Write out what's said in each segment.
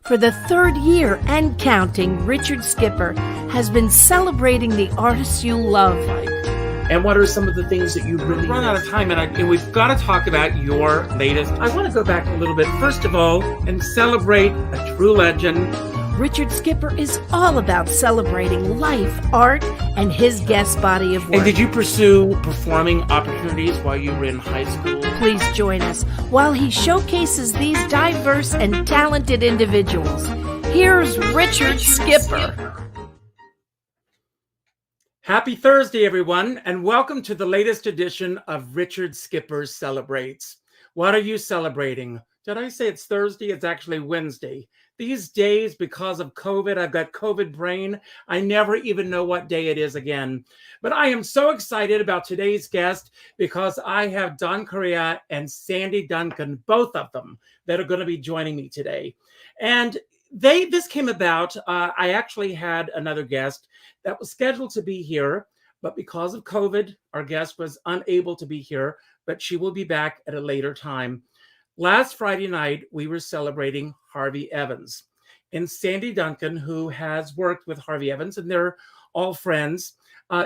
For the third year and counting, Richard Skipper has been celebrating the artists you love. And what are some of the things that you really run out of time, and we've got to talk about your latest. I want to go back a little bit, first of all, and celebrate a true legend. Richard Skipper is all about celebrating life, art, and his guest body of work. And did you pursue performing opportunities while you were in high school? Please join us while he showcases these diverse and talented individuals. Here's Richard Skipper. Happy Thursday, everyone, and welcome to the latest edition of Richard Skipper Celebrates. What are you celebrating? Did I say it's Thursday? It's actually Wednesday. These days, because of COVID, I've got COVID brain. I never even know what day it is again. But I am so excited about today's guest because I have Don Correia and Sandy Duncan, both of them, that are going to be joining me today. And this came about. I actually had another guest that was scheduled to be here, but because of COVID, our guest was unable to be here, but she will be back at a later time. Last Friday night, we were celebrating Harvey Evans. And Sandy Duncan, who has worked with Harvey Evans, and they're all friends,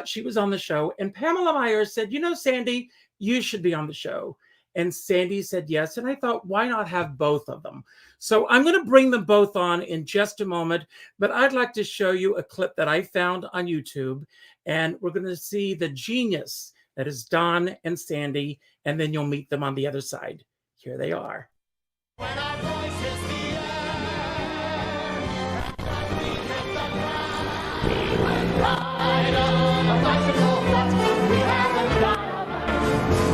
she was on the show. And Pamela Myers said, you know, Sandy, you should be on the show. And Sandy said yes. And I thought, why not have both of them? So I'm going to bring them both on in just a moment. But I'd like to show you a clip that I found on YouTube. And we're going to see the genius that is Don and Sandy. And then you'll meet them on the other side. Here they are. When our voice hits the air, we hit the ground. We went right on a bicycle flat. We haven't got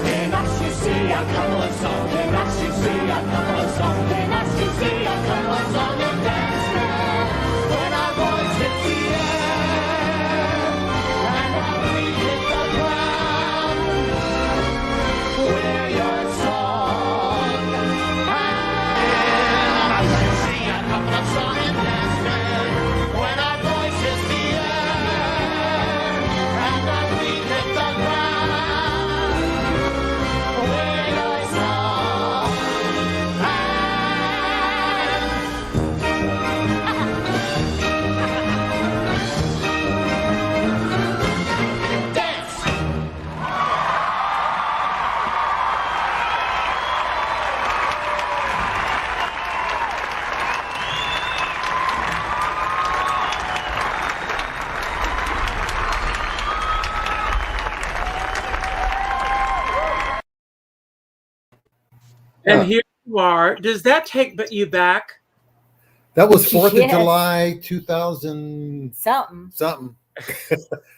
in us you see a couple of songs. In us you see a couple of songs. In us you see a couple of songs and dance now. When our voice hits the air, and we hit the ground, we're your song. And here you are. Does that take you back? That was 4th of July, 2000 something.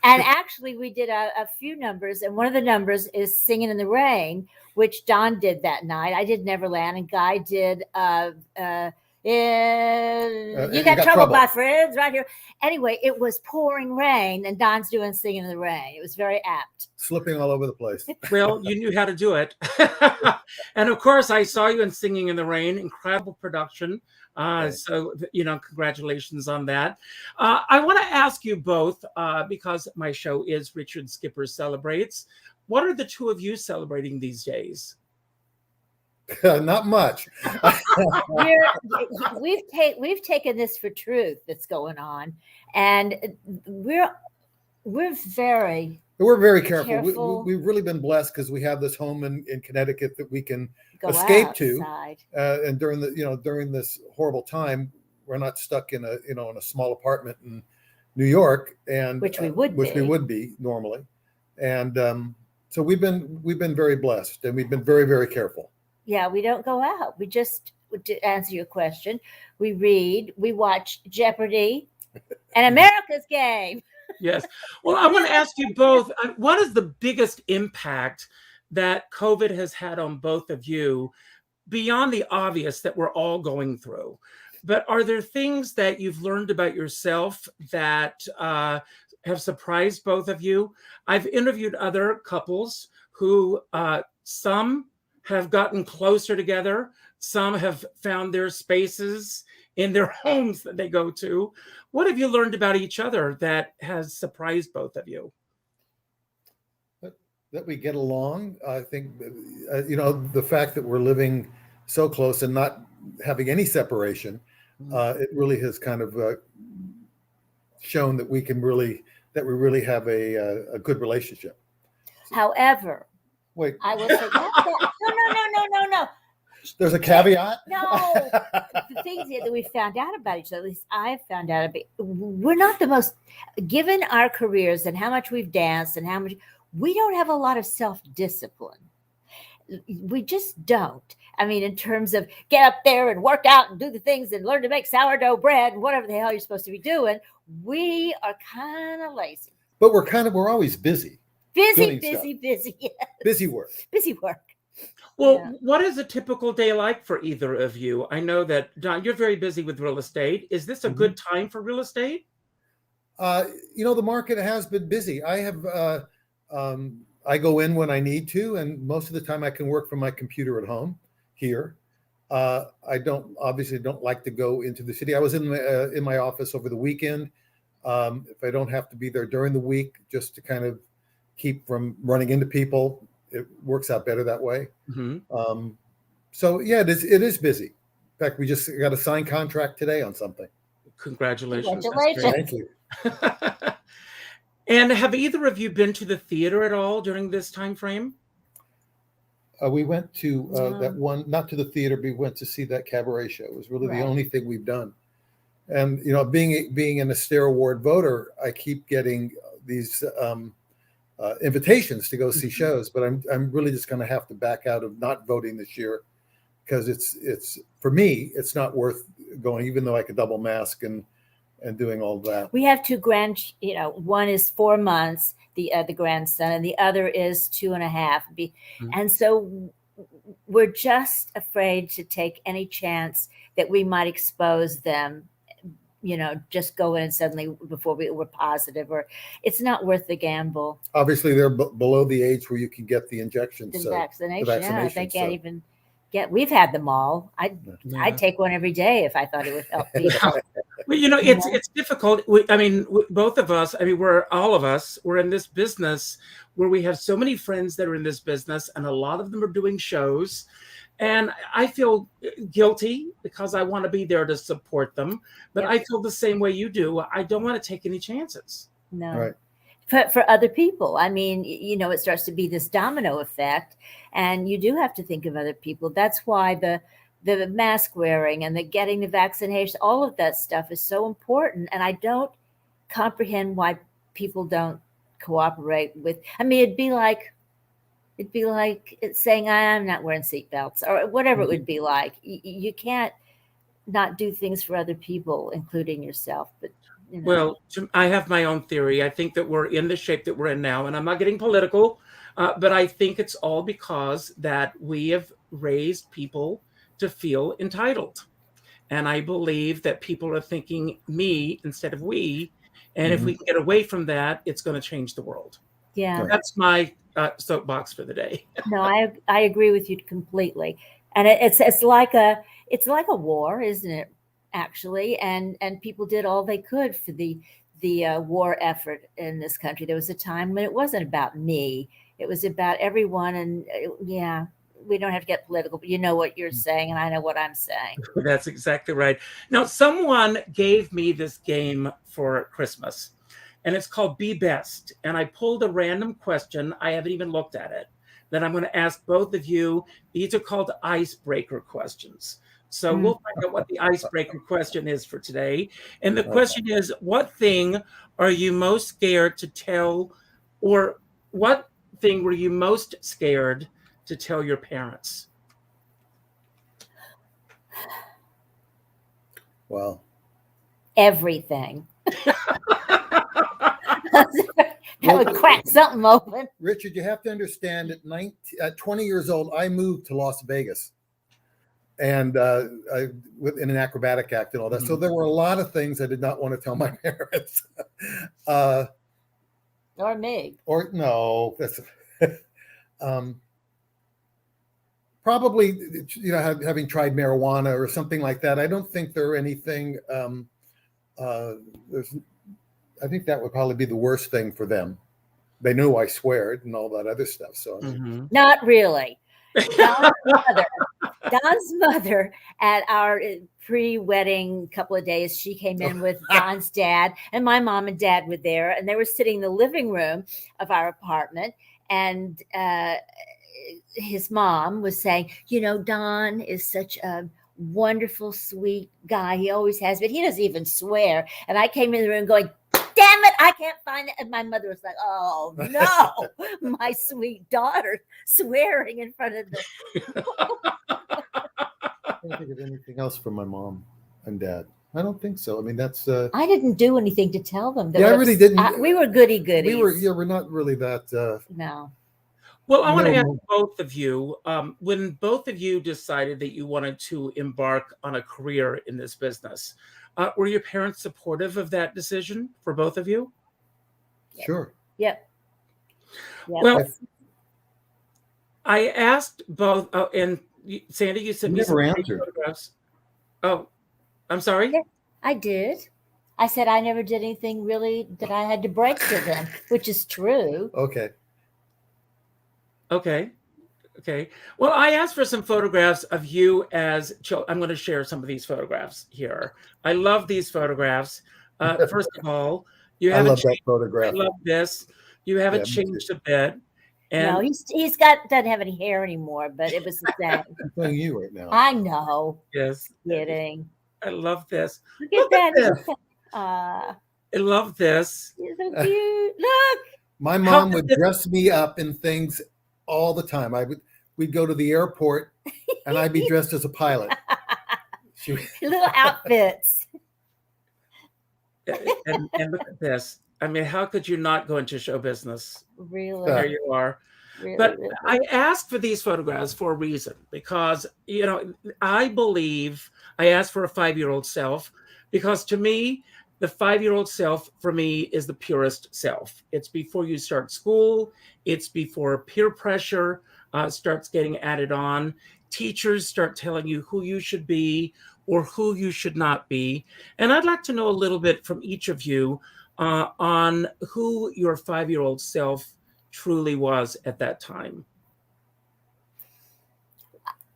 And actually, we did a few numbers, and one of the numbers is "Singing in the Rain," which Don did that night. I did Neverland, and Guy did You Got Trouble, My Friends, right here. Anyway, it was pouring rain, and Don's doing Singing in the Rain. It was very apt. Slipping all over the place. Well, you knew how to do it. And of course, I saw you in Singing in the Rain. Incredible production. So, you know, congratulations on that. I want to ask you both, because my show is Richard Skipper Celebrates. What are the two of you celebrating these days? Not much. We've taken this for truth that's going on, and we're very careful. We've really been blessed because we have this home in Connecticut that we can escape outside. And during this horrible time, we're not stuck in a small apartment in New York, and which we would be normally. And so we've been very blessed, and we've been very, very careful. Yeah, we don't go out. We just, to answer your question, we read, we watch Jeopardy and America's Game. Yes. Well, I want to ask you both, what is the biggest impact that COVID has had on both of you beyond the obvious that we're all going through? But are there things that you've learned about yourself that have surprised both of you? I've interviewed other couples who some have gotten closer together. Some have found their spaces in their homes that they go to. What have you learned about each other that has surprised both of you? That we get along. I think, the fact that we're living so close and not having any separation it really has kind of shown that we really have a good relationship. However, wait, I will say no. There's a caveat. No, the things that we found out about each other, at least I've found out about, we're not the most, given our careers and how much we've danced and how much, we don't have a lot of self-discipline. We just don't. I mean, in terms of get up there and work out and do the things and learn to make sourdough bread and whatever the hell you're supposed to be doing, we are kind of lazy. But we're always busy. Busy. Yes. Busy work. Well, What is a typical day like for either of you? I know that, Don, you're very busy with real estate. Is this a good time for real estate? The market has been busy. I have, I go in when I need to, and most of the time I can work from my computer at home here. I don't like to go into the city. I was in my office over the weekend. If I don't have to be there during the week, just to kind of keep from running into people, it works out better that way. So yeah, it is busy. In fact, we just got a signed contract today on something. Congratulations. Thank you. And have either of you been to the theater at all during this time frame? We went to that one, not to the theater, but we went to see that cabaret show. It was really the only thing we've done. And being an Astaire Award voter, I keep getting these invitations to go see shows, but I'm really just going to have to back out of not voting this year, because it's for me, it's not worth going, even though I could double mask and doing all that. We have two one is 4 months, the grandson, and the other is 2.5. And so we're just afraid to take any chance that we might expose them, just go in suddenly before we're positive, or it's not worth the gamble. Obviously, they're below the age where you can get the injections. The vaccination. Yeah, they can't even get. We've had them all. I'd take one every day if I thought it would help people. Well, it's difficult. Both of us, all of us, we're in this business where we have so many friends that are in this business, and a lot of them are doing shows. And I feel guilty because I want to be there to support them. But I feel the same way you do. I don't want to take any chances. No. Right. For other people. It starts to be this domino effect, and you do have to think of other people. That's why the mask wearing and the getting the vaccination, all of that stuff is so important. And I don't comprehend why people don't cooperate with. It'd be like it's saying I'm not wearing seatbelts or whatever it would be like. You can't not do things for other people, including yourself. But Well, I have my own theory. I think that we're in the shape that we're in now, and I'm not getting political, but I think it's all because that we have raised people to feel entitled. And I believe that people are thinking me instead of we. And if we can get away from that, it's going to change the world. Yeah. That's my soapbox for the day. No, I agree with you completely. And it's like a war, isn't it? Actually, and people did all they could for the war effort in this country. There was a time when it wasn't about me; it was about everyone. And we don't have to get political, but you know what you're saying, and I know what I'm saying. That's exactly right. Now, someone gave me this game for Christmas, and it's called Be Best. And I pulled a random question. I haven't even looked at it. Then I'm going to ask both of you. These are called icebreaker questions. So we'll find out what the icebreaker question is for today. And the question is, what thing are you most scared to tell, or what thing were you most scared to tell your parents? Wow. Everything. That would crack something open. Richard, you have to understand, at 20 years old, I moved to Las Vegas, and in an acrobatic act and all that. So there were a lot of things I did not want to tell my parents. Or me. Or no, that's probably having tried marijuana or something like that. I don't think there are anything. I think that would probably be the worst thing for them. They knew I sweared and all that other stuff. So Not really. Don's mother at our pre-wedding couple of days, she came in with Don's dad, and my mom and dad were there, and they were sitting in the living room of our apartment, and his mom was saying, Don is such a wonderful, sweet guy. He always has been. He doesn't even swear. And I came in the room going, damn it, I can't find it. And my mother was like, oh, no, my sweet daughter swearing in front of the... I can't think of anything else from my mom and dad. I don't think so. I mean, that's... I didn't do anything to tell them. I really didn't. We were goody-goodies. We're not really that... No. Well, I want to ask both of you, when both of you decided that you wanted to embark on a career in this business, were your parents supportive of that decision for both of you? Sure. Yep. Well, I asked both, and Sandy, you sent me some photographs. Oh, I'm sorry? Yeah, I did. I said I never did anything really that I had to break to them, which is true. Okay. Well, I asked for some photographs of you as children. I'm going to share some of these photographs here. I love these photographs. First of all, I love that photograph. I love this. You haven't changed a bit. And no, he's doesn't have any hair anymore, but it was the same. I'm playing you right now. I know. Yes. Kidding. I love this. Look at that. I love this. You're so cute. Look. My mom would dress me up in things all the time. We'd go to the airport and I'd be dressed as a pilot. Little outfits. And look at this. I mean, how could you not go into show business? Really? There you are. Really, but really. I asked for these photographs for a reason, because, I believe I asked for a 5-year-old self, because to me, the 5-year-old self for me is the purest self. It's before you start school. It's before peer pressure starts getting added on. Teachers start telling you who you should be or who you should not be. And I'd like to know a little bit from each of you on who your 5-year-old self truly was at that time.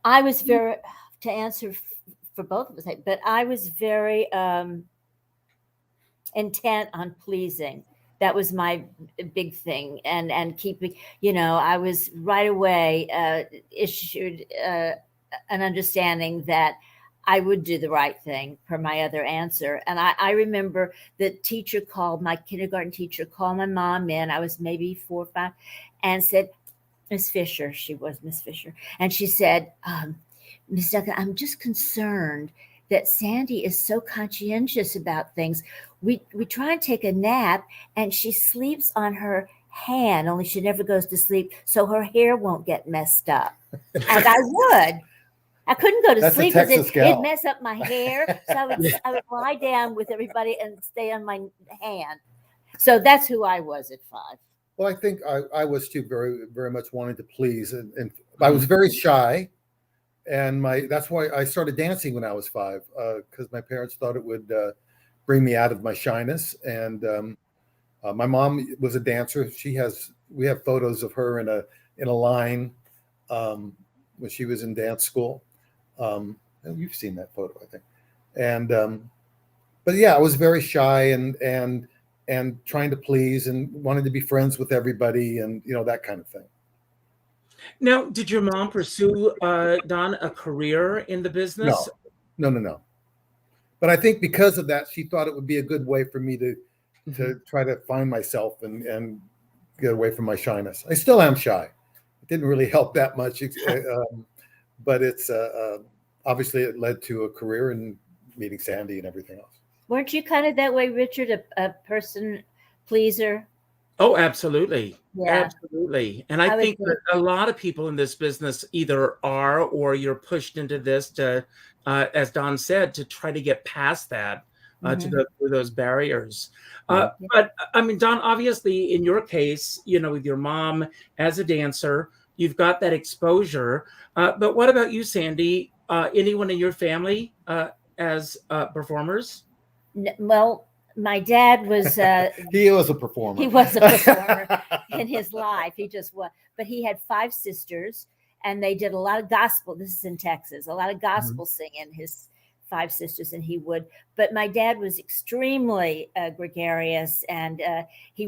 I was very, to answer for both of us, but I was very intent on pleasing. That was my big thing, and keeping, I was right away issued an understanding that I would do the right thing per my other answer. And I remember the teacher my kindergarten teacher called my mom in. I was maybe 4 or 5, and said, Miss Fisher, she was Miss Fisher. And she said, Miss Duncan, I'm just concerned that Sandy is so conscientious about things. We try and take a nap, and she sleeps on her hand, only she never goes to sleep, so her hair won't get messed up. And I couldn't go to sleep because it'd mess up my hair. So I would lie down with everybody and stay on my hand. So that's who I was at 5. Well, I think I was too, very, very much wanting to please. And I was very shy. And that's why I started dancing when I was 5, because my parents thought it would bring me out of my shyness. And my mom was a dancer. We have photos of her in a line when she was in dance school. You've seen that photo, I think. And but yeah, I was very shy and trying to please and wanted to be friends with everybody, and that kind of thing. Now, did your mom pursue, Don, a career in the business? No. But I think because of that, she thought it would be a good way for me to try to find myself and get away from my shyness. I still am shy. It didn't really help that much, but it's obviously it led to a career and meeting Sandy and everything else. Weren't you kind of that way, Richard, a person pleaser? Oh, absolutely. Yeah. Absolutely. And I think that a lot of people in this business either are, or you're pushed into this to, as Don said, to try to get past that, to go through those barriers. But I mean, Don, obviously in your case, with your mom as a dancer, you've got that exposure. But what about you, Sandy? Anyone in your family as performers? Well, my dad was he was a performer. He was a performer in his life. He just was. But he had 5 sisters, and they did a lot of gospel. This is in Texas, a lot of gospel singing. His 5 sisters and he would. But my dad was extremely gregarious, and he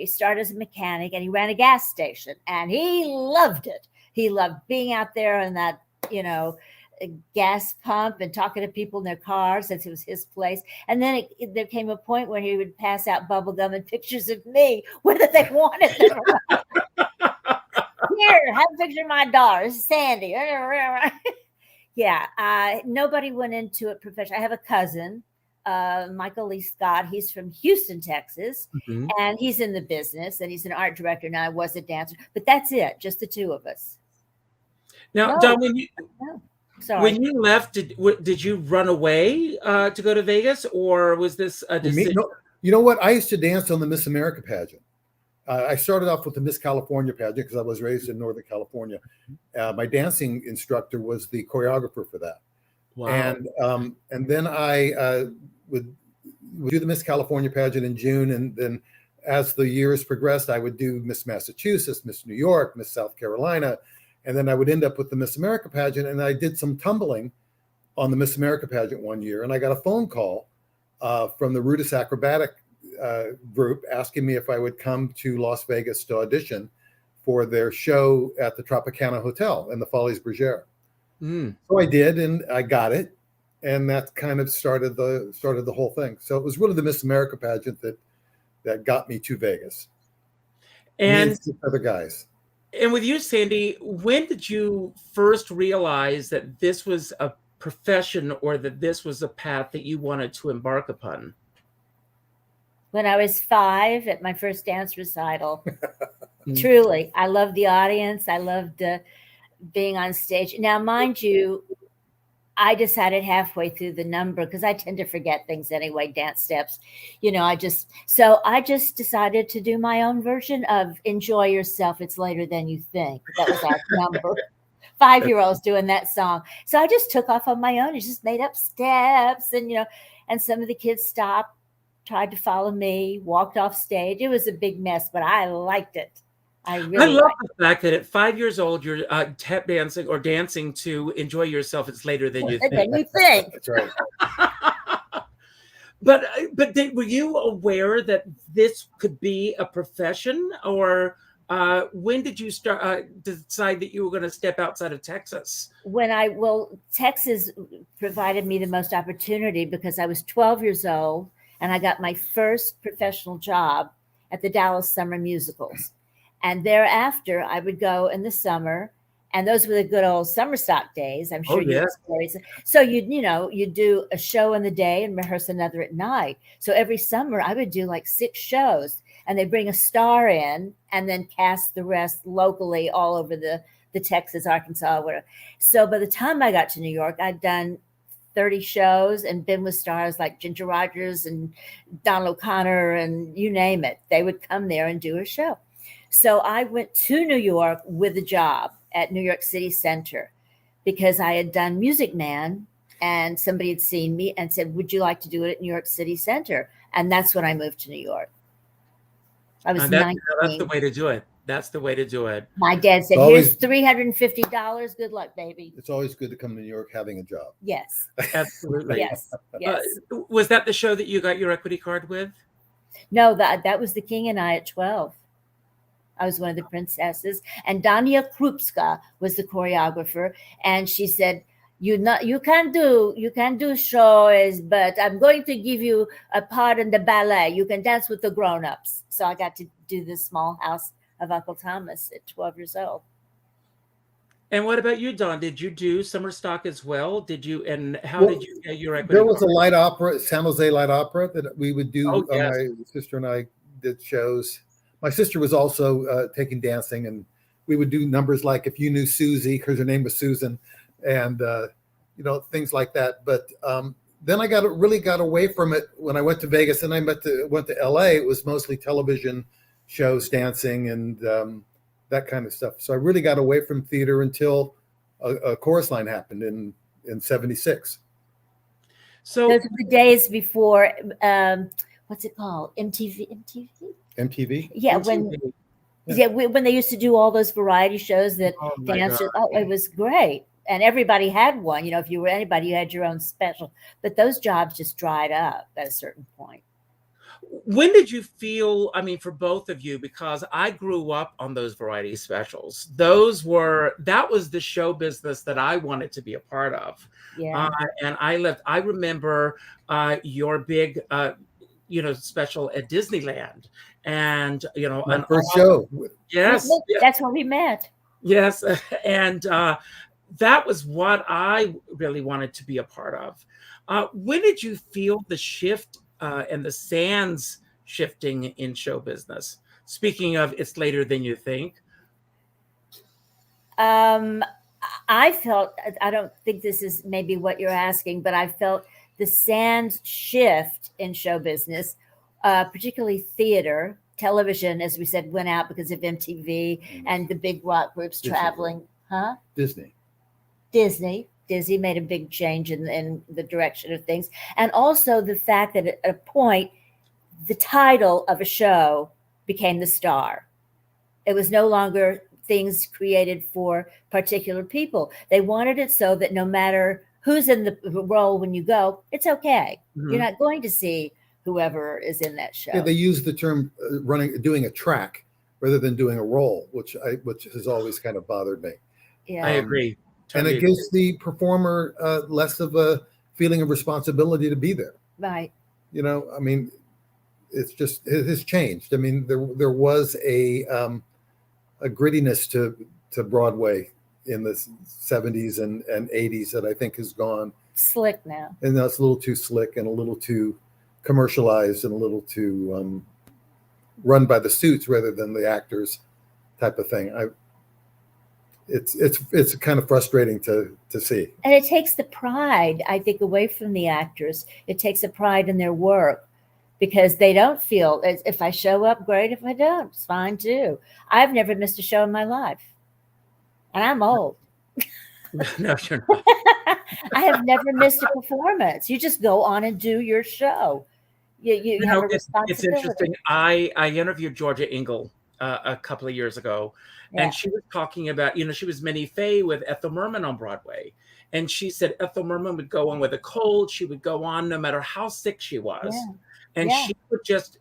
started as a mechanic, and he ran a gas station, and he loved it. He loved being out there in that, gas pump and talking to people in their cars, since it was his place. And then there came a point where he would pass out bubble gum and pictures of me, whether they wanted them or not. Here, have a picture of my daughter, Sandy. Yeah, nobody went into it professionally. I have a cousin, Michael Lee Scott. He's from Houston, Texas, and he's in the business, and he's an art director. Now, I was a dancer, but that's it, just the 2 of us. Now, Don, when you left, did you run away to go to Vegas, or was this a decision? No, you know what? I used to dance on the Miss America pageant. I started off with the Miss California pageant because I was raised in Northern California. My dancing instructor was the choreographer for that. Wow. And then I would do the Miss California pageant in June. And then as the years progressed, I would do Miss Massachusetts, Miss New York, Miss South Carolina. And then I would end up with the Miss America pageant. And I did some tumbling on the Miss America pageant one year. And I got a phone call from the Rudis Acrobatic group asking me if I would come to Las Vegas to audition for their show at the Tropicana Hotel in the Folies Bergère. So I did, and I got it, and that kind of started the whole thing. So it was really the Miss America pageant that got me to Vegas. And other guys. And with you, Sandy, when did you first realize that this was a profession, or that this was a path that you wanted to embark upon? When I was 5 at my first dance recital. Truly, I loved the audience. I loved being on stage. Now, mind you, I decided halfway through the number, because I tend to forget things anyway, dance steps. I just decided to do my own version of Enjoy Yourself, It's Later Than You Think. That was our number. 5-year-olds doing that song. So I just took off on my own and just made up steps, and and some of the kids stopped, tried to follow me, walked off stage. It was a big mess, but I liked it. I love the fact that at 5 years old, you're tap dancing or dancing to Enjoy Yourself, It's Later Than You Think. That's right. But were you aware that this could be a profession, or when did you decide that you were going to step outside of Texas? Texas provided me the most opportunity, because I was 12 years old and I got my first professional job at the Dallas Summer Musicals. And thereafter, I would go in the summer, and those were the good old summer stock days. I'm sure you stories. So you'd do a show in the day and rehearse another at night. So every summer I would do like 6 shows, and they bring a star in and then cast the rest locally all over the Texas, Arkansas, whatever. So by the time I got to New York, I'd done 30 shows and been with stars like Ginger Rogers and Donald O'Connor and you name it. They would come there and do a show. So I went to New York with a job at New York City Center, because I had done Music Man, and somebody had seen me and said, would you like to do it at New York City Center? And that's when I moved to New York. I was 19. That's the way to do it. That's the way to do it. My dad said, here's $350. Good luck, baby. It's always good to come to New York having a job. Yes. Absolutely. Yes. Was that the show that you got your equity card with? No, that was The King and I at 12. I was one of the princesses, and Dania Krupska was the choreographer, and she said, you can do shows, but I'm going to give you a part in the ballet. You can dance with the grown-ups. So I got to do the Small House of Uncle Thomas at 12 years old. And what about you, Don? Did you do summer stock as well? And how did you get your equity There was card? a light opera, San Jose Light Opera, that we would do. Oh, yes. My sister and I did shows. My sister was also taking dancing, and we would do numbers like If You Knew Susie, because her name was Susan, and things like that. But then I really got away from it when I went to Vegas, and I went to LA. It was mostly television shows, dancing, and that kind of stuff. So I really got away from theater until a chorus line happened in '76. So those are the days before what's it called? MTV? MTV? Yeah, MTV. Yeah, when they used to do all those variety shows that dancers, it was great. And everybody had one. You know, if you were anybody, you had your own special. But those jobs just dried up at a certain point. When did you feel, I mean, for both of you, because I grew up on those variety specials. That was the show business that I wanted to be a part of. Yeah. And I remember your big, special at Disneyland. And, my first show. Yes. That's where we met. Yes. And that was what I really wanted to be a part of. When did you feel the shift and the sands shifting in show business? Speaking of, it's later than you think. I felt, I don't think this is maybe what you're asking, but I felt the sands shift in show business, particularly theater. Television, as we said, went out because of MTV and the big rock groups traveling. Huh? Disney made a big change in the direction of things. And also the fact that at a point, the title of a show became the star. It was no longer things created for particular people. They wanted it so that no matter who's in the role when you go, it's okay. Mm-hmm. You're not going to see whoever is in that show. Yeah, they use the term doing a track rather than doing a role, which has always kind of bothered me. Yeah, I agree. And it gives the performer less of a feeling of responsibility to be there. Right. You know, I mean, it has changed. I mean, there was a grittiness to Broadway in the 70s and 80s that I think has gone slick now. And that's a little too slick and a little too commercialized and a little too run by the suits rather than the actors type of thing. It's kind of frustrating to see. And it takes the pride, I think, away from the actors. It takes a pride in their work because they don't feel, if I show up, great. If I don't, it's fine too. I've never missed a show in my life. And I'm old. No, you're not. I have never missed a performance. You just go on and do your show. You have a responsibility. It's interesting. I interviewed Georgia Engel a couple of years ago. Yeah. And she was talking about, she was Minnie Fay with Ethel Merman on Broadway. And she said Ethel Merman would go on with a cold. She would go on no matter how sick she was. Yeah. And she would just,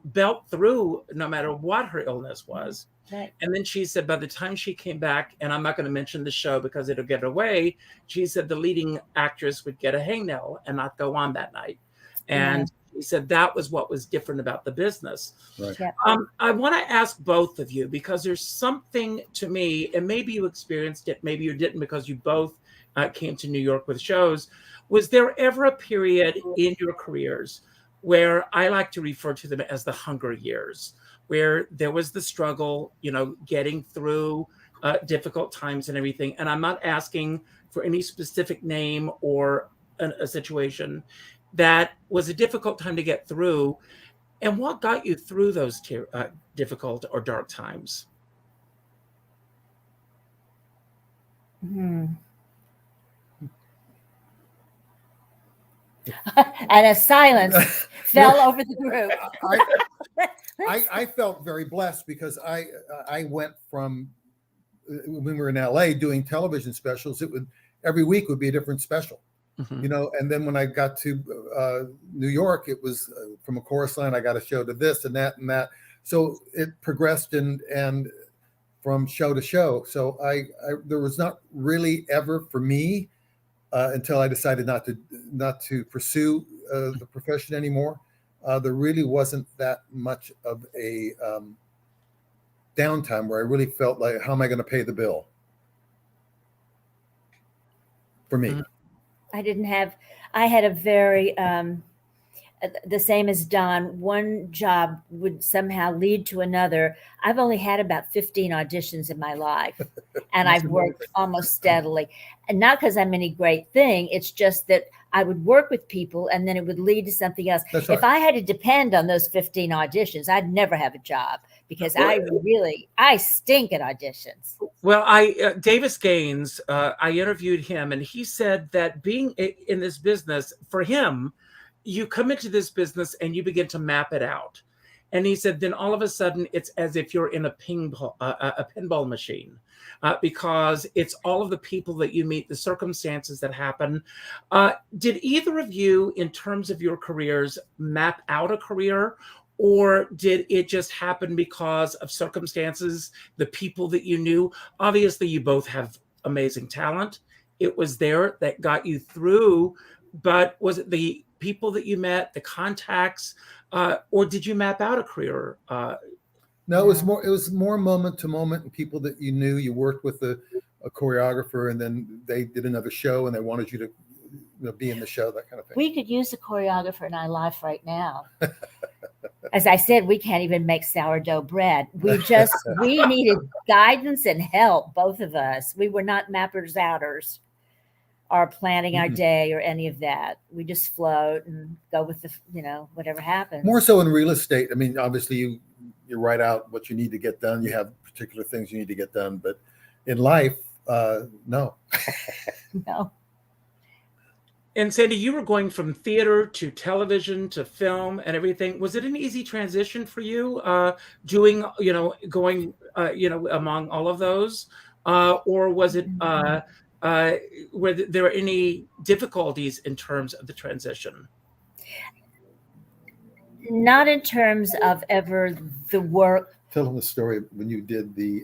belt through no matter what her illness was. Right. And then she said by the time she came back, and I'm not going to mention the show because it'll get away, she said the leading actress would get a hangnail and not go on that night. And he said that was what was different about the business. Right. Yeah. I want to ask both of you, because there's something to me, and maybe you experienced it, maybe you didn't, because you both came to New York with shows. Was there ever a period in your careers where I like to refer to them as the hunger years, where there was the struggle, getting through difficult times and everything? And I'm not asking for any specific name or a situation. That was a difficult time to get through. And what got you through those difficult or dark times? And a silence fell over the group. I felt very blessed because I went from, when we were in LA doing television specials, every week would be a different special. Mm-hmm. And then when I got to New York, it was from a chorus line, I got a show to this and that and that. So it progressed and from show to show. So there was not really ever for me until I decided not to pursue the profession anymore. There really wasn't that much of a downtime where I really felt like, how am I going to pay the bill? For me. Mm-hmm. I had a very, the same as Don, one job would somehow lead to another. I've only had about 15 auditions in my life, and I've worked almost steadily. And not because I'm any great thing, it's just that I would work with people and then it would lead to something else. That's right. If I had to depend on those 15 auditions, I'd never have a job because I stink at auditions. Well, Davis Gaines, I interviewed him, and he said that being in this business, for him, you come into this business and you begin to map it out. And he said, then all of a sudden, it's as if you're in a pinball machine, because it's all of the people that you meet, the circumstances that happen. Did either of you, in terms of your careers, map out a career? Or did it just happen because of circumstances, the people that you knew? Obviously, you both have amazing talent. It was there that got you through, but was it the people that you met, the contacts, or did you map out a career? No, it was more moment to moment, and people that you knew. You worked with a choreographer, and then they did another show, and they wanted you to be in the show, that kind of thing. We could use a choreographer in our life right now. As I said, we can't even make sourdough bread. We needed guidance and help, both of us. We were not mappers outers or planning our day or any of that. We just float and go with the, whatever happens. More so in real estate. I mean, obviously you write out what you need to get done. You have particular things you need to get done, but in life, no. No. And Sandy, you were going from theater to television to film and everything. Was it an easy transition for you, going, among all of those? Or was it, were there any difficulties in terms of the transition? Not in terms of ever the work. Tell them the story when you did the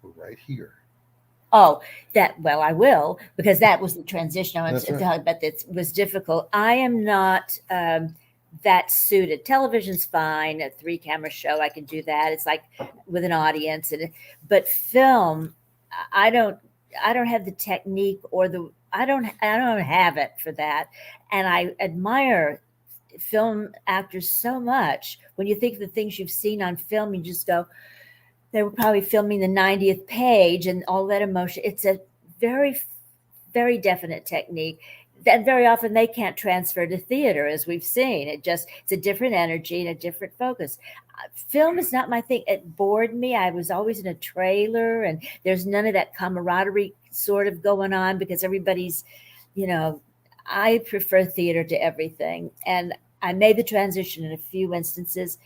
right here. Oh, I will, because that was the transition I wanted to talk about. That was difficult. I am not that suited. Television's fine, a 3-camera show, I can do that. It's like with an audience, but film, I don't have the technique or I don't have it for that. And I admire film actors so much. When you think of the things you've seen on film, you just go, they were probably filming the 90th page and all that emotion. It's a very, very definite technique that very often they can't transfer to theater, as we've seen. It's a different energy and a different focus. Film is not my thing. It bored me. I was always in a trailer, and there's none of that camaraderie sort of going on because everybody's, I prefer theater to everything. And I made the transition in a few instances,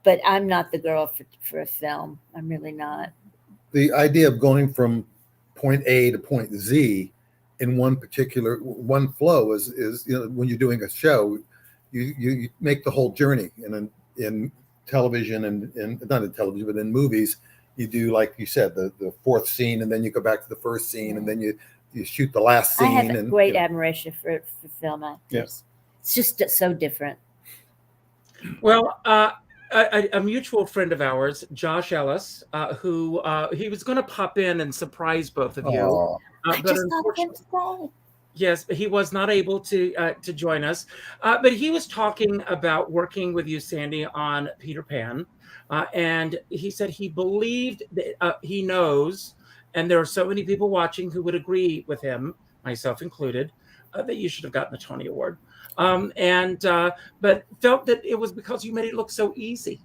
but I'm not the girl for a film. I'm really not. The idea of going from point A to point Z in one flow is when you're doing a show, you make the whole journey. And in television and not in television, but in movies, you do, like you said, the fourth scene, and then you go back to the first scene, and then you shoot the last scene. I have a great admiration for film actors. Yes. It's just so different. Well, a mutual friend of ours, Josh Ellis, who he was going to pop in and surprise both of you. I just thought him today. Yes, he was not able to join us, but he was talking about working with you, Sandy, on Peter Pan, and he said he believed that he knows, and there are so many people watching who would agree with him, myself included, that you should have gotten the Tony Award. But felt that it was because you made it look so easy.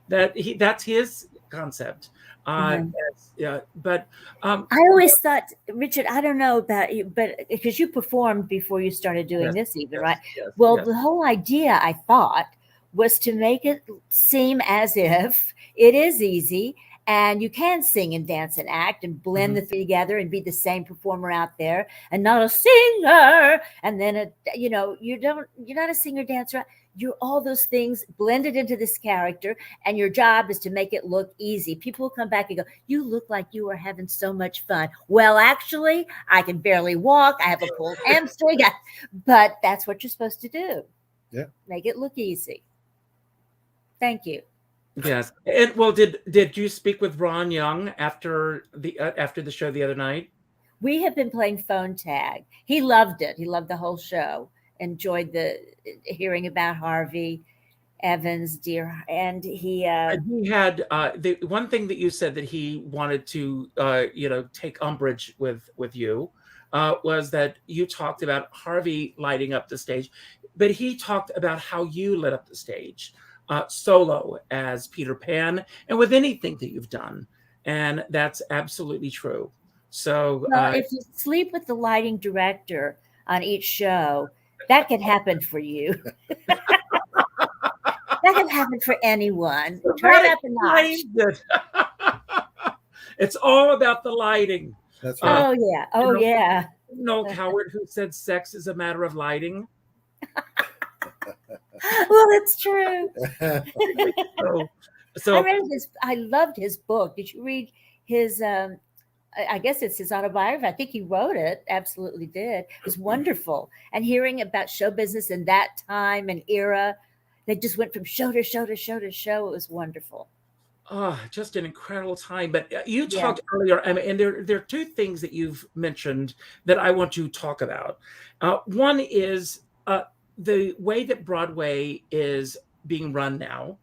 That's his concept. But I always thought, Richard, I don't know about you, but because you performed before you started doing this even, right? The whole idea, I thought, was to make it seem as if it is easy and you can sing and dance and act and blend the three together and be the same performer out there and not a singer. And then, you're not a singer dancer. You're all those things blended into this character, and your job is to make it look easy. People will come back and go, you look like you are having so much fun. Well, actually, I can barely walk. I have a pulled hamstring, but that's what you're supposed to do. Yeah. Make it look easy. Thank you. Yes. And well, did you speak with Ron Young after the show the other night? We have been playing phone tag. He loved it. He loved the whole show. Enjoyed hearing about Harvey Evans, and he had the one thing that you said that he wanted to take umbrage with you was that you talked about Harvey lighting up the stage, but he talked about how you lit up the stage solo as Peter Pan and with anything that you've done, and that's absolutely true. So if you sleep with the lighting director on each show, that could happen for you. That could have it for anyone. You Turn it up a notch. It's all about the lighting. That's right. Oh yeah. Oh yeah. Noel Coward, who said sex is a matter of lighting. Well, it's true. So I read I loved his book. Did you read his? I guess it's his autobiography. I think he wrote it. Absolutely did. It was wonderful. And hearing about show business in that time and era, they just went from show to show to show to show. It was wonderful. Just an incredible time. But you talked earlier, and there are two things that you've mentioned that I want to talk about. One is the way that Broadway is being run now,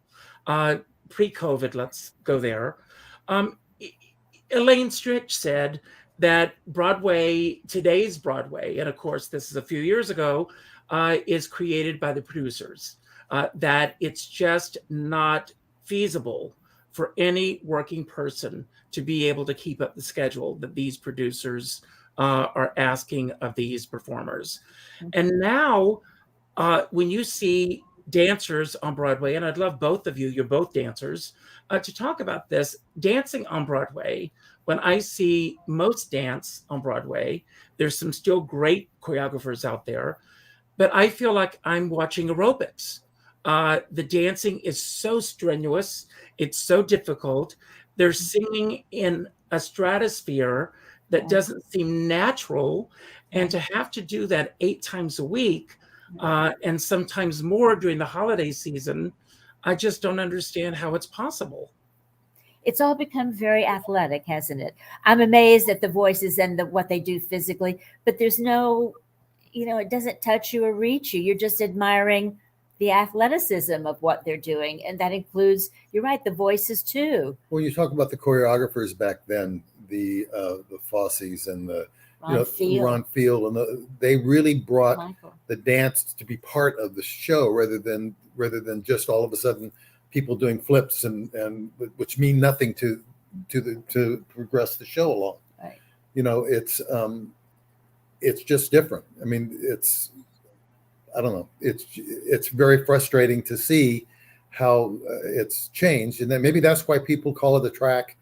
pre-COVID. Let's go there. Elaine Stritch said that Broadway, today's Broadway, and of course this is a few years ago, is created by the producers. That it's just not feasible for any working person to be able to keep up the schedule that these producers are asking of these performers. Mm-hmm. And now, when you see dancers on Broadway, and I'd love both of you, you're both dancers, to talk about this, dancing on Broadway. When I see most dance on Broadway, there's some still great choreographers out there, but I feel like I'm watching aerobics. The dancing is so strenuous. It's so difficult. They're singing in a stratosphere that doesn't seem natural. And to have to do that 8 times a week, and sometimes more during the holiday season, I just don't understand how it's possible. It's all become very athletic, hasn't it? I'm amazed at the voices and what they do physically, but there's no, it doesn't touch you or reach you. You're just admiring the athleticism of what they're doing. And that includes, you're right, the voices too. When you talk about the choreographers back then, the Fosse's and the Ron Field, and they really brought the dance to be part of the show rather than just all of a sudden people doing flips and which mean nothing to progress the show along. Right. It's just different. I mean, I don't know. It's very frustrating to see how it's changed, and then maybe that's why people call it a track,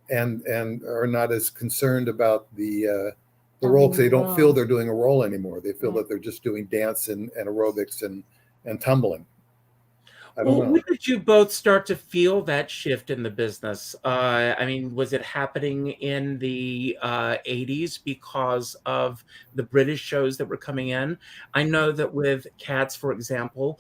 and are not as concerned about the role, because they don't feel they're doing a role anymore. They feel that they're just doing dance and aerobics and tumbling. I don't know. When did you both start to feel that shift in the business? I mean, was it happening in the 80s because of the British shows that were coming in? I know that with Cats, for example,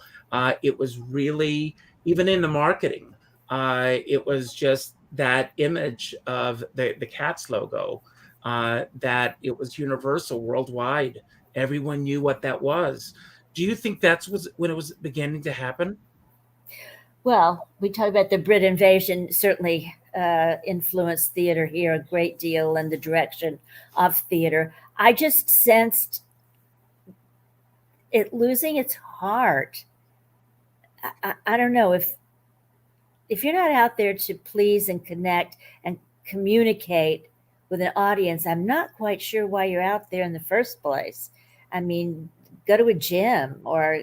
it was really, even in the marketing, it was just that image of the Cats logo, that it was universal worldwide. Everyone knew what that was. Do you think was when it was beginning to happen? Well, we talk about the Brit invasion certainly influenced theater here a great deal and the direction of theater. I just sensed it losing its heart. I don't know, if you're not out there to please and connect and communicate with an audience, I'm not quite sure why you're out there in the first place. I mean, go to a gym or,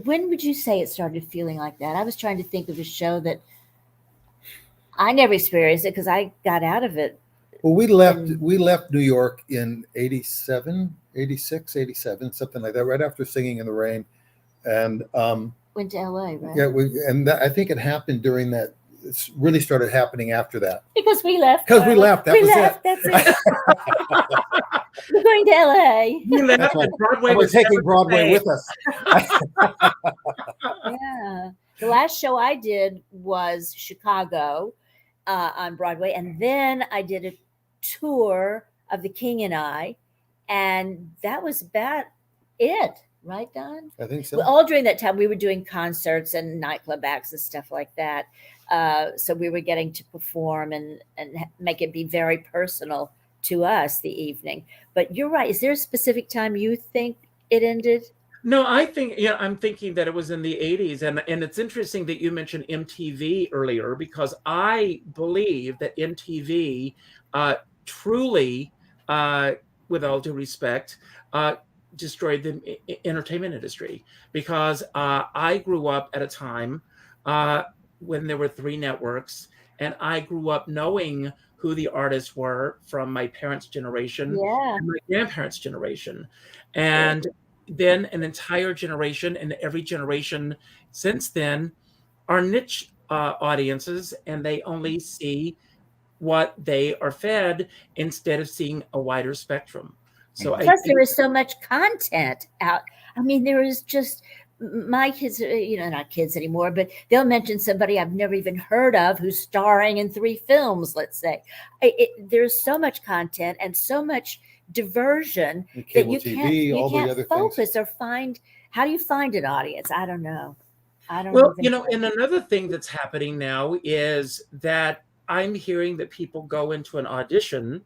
when would you say it started feeling like that? I was trying to think of a show that I never experienced it because I got out of it. Well, we left New York in 87, 86, 87, something like that, right after Singing in the Rain. And went to LA, right? Yeah, I think it happened during that. It really started happening after that. Because we left. Because we left. That was it. That's it. We're going to LA. We left. Broadway was taking Broadway with us. Yeah. The last show I did was Chicago on Broadway. And then I did a tour of The King and I. And that was about it. Right, Don? I think so. Well, all during that time, we were doing concerts and nightclub acts and stuff like that. So we were getting to perform and make it be very personal to us the evening. But you're right. Is there a specific time you think it ended? No, I'm thinking that it was in the 80s. And it's interesting that you mentioned MTV earlier, because I believe that MTV truly, with all due respect, destroyed the entertainment industry, because I grew up at a time when there were 3 networks, and I grew up knowing who the artists were from my parents' generation Yeah. and my grandparents' generation. And then an entire generation, and every generation since then, are niche audiences, and they only see what they are fed instead of seeing a wider spectrum. So I Plus, think, there is so much content out. I mean, there is just my kids, not kids anymore, but they'll mention somebody I've never even heard of who's starring in 3 films, let's say. There's so much content and so much diversion that you can't focus or find. How do you find an audience? I don't know. I don't well, even know. and another thing that's happening now is that I'm hearing that people go into an audition,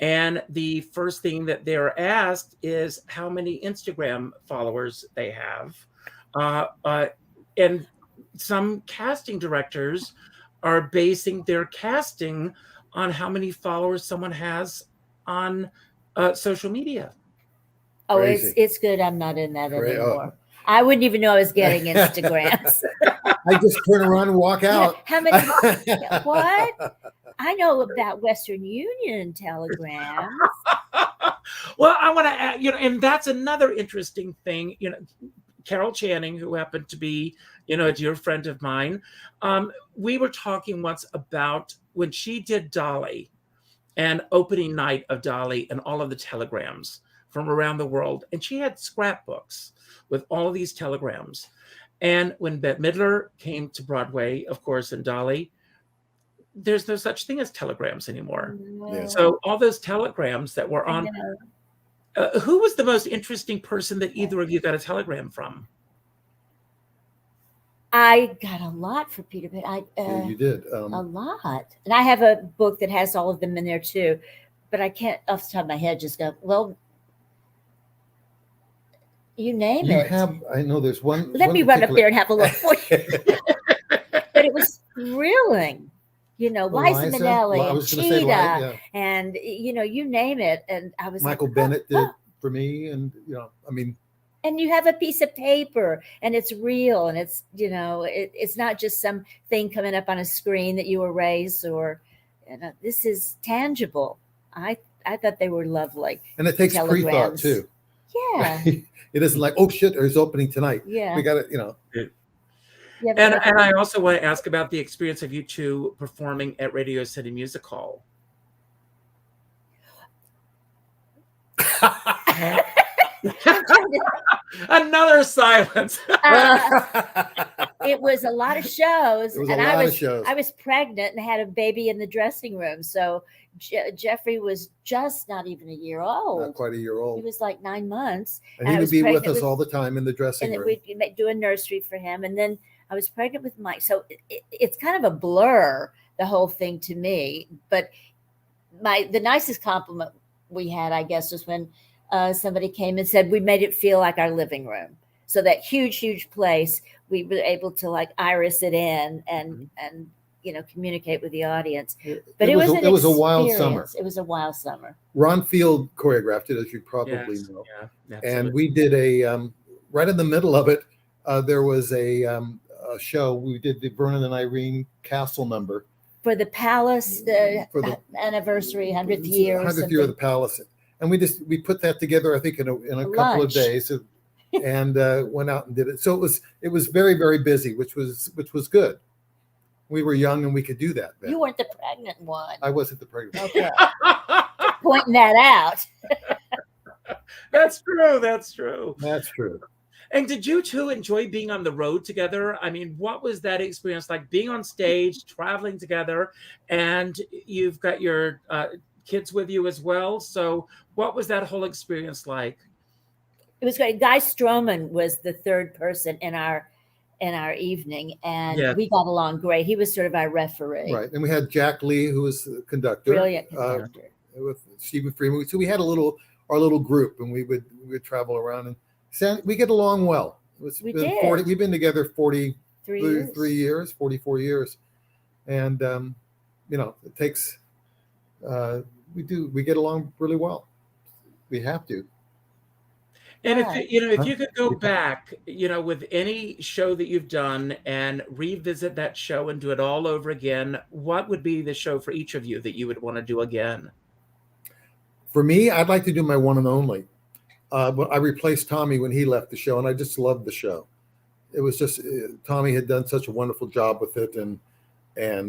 and the first thing that they're asked is how many Instagram followers they have. And some casting directors are basing their casting on how many followers someone has on social media. Oh, Crazy. it's good. I'm not in that anymore. I wouldn't even know I was getting Instagrams. I just turn around and walk out. How many? What? I know about Western Union telegrams. Well, I want to add, and that's another interesting thing. Carol Channing, who happened to be, a dear friend of mine, we were talking once about when she did Dolly and opening night of Dolly and all of the telegrams from around the world. And she had scrapbooks with all of these telegrams. And when Bette Midler came to Broadway, of course, in Dolly, there's no such thing as telegrams anymore. Yeah. So all those telegrams that were on, who was the most interesting person that either of you got a telegram from? I got a lot for Peter Pan. Yeah, you did. A lot. And I have a book that has all of them in there too. But I can't, off the top of my head, just go, well, you name it. I know there's one. Let me run up there and have a look for you. But it was thrilling. Liza Minnelli and Cheetah, and you name it. And I was Michael Bennett did for me, and and you have a piece of paper, and it's real, and it's it's not just some thing coming up on a screen that you erase, or this is tangible. I thought they were lovely, and it takes pre-thought too. Yeah, it isn't like, oh shit, there's opening tonight. Yeah, we got it. And I also want to ask about the experience of you two performing at Radio City Music Hall. Another silence. It was a lot of shows. I was pregnant and had a baby in the dressing room. So Jeffrey was just not even a year old. Not quite a year old. He was like 9 months. And he would be with us all the time in the dressing room. And we'd do a nursery for him. And then I was pregnant with Mike. So it's kind of a blur, the whole thing to me. But the nicest compliment we had, I guess, was when somebody came and said, we made it feel like our living room. So that huge place, we were able to like iris it in and communicate with the audience. But it was a wild summer. It was a wild summer. Ron Field choreographed it, as you probably know. Yeah, and we did right in the middle of it, there was a show. We did the Vernon and Irene Castle number. For the Palace, anniversary, 100th year. 100th year of the Palace. And we put that together, I think, in a couple of days, and went out and did it. So it was very, very busy, which was good. We were young and we could do that then. You weren't the pregnant one. I wasn't the pregnant one. Okay. Pointing that out. That's true. That's true. That's true. And did you two enjoy being on the road together? I mean, what was that experience like, being on stage, traveling together, and you've got your kids with you as well? So what was that whole experience like? It was great. Guy Stroman was the third person in our evening, and we got along great. He was sort of our referee. Right. And we had Jack Lee, who was the conductor. Brilliant conductor. With Stephen Freeman. So we had our little group, and we would travel around, and we get along well. We've been together 43 years, 44 years. And it takes we get along really well. We have to. And if if Huh? you could go back, with any show that you've done and revisit that show and do it all over again, what would be the show for each of you that you would want to do again? For me, I'd like to do my one and only. But I replaced Tommy when he left the show, and I just loved the show. It was just Tommy had done such a wonderful job with it, and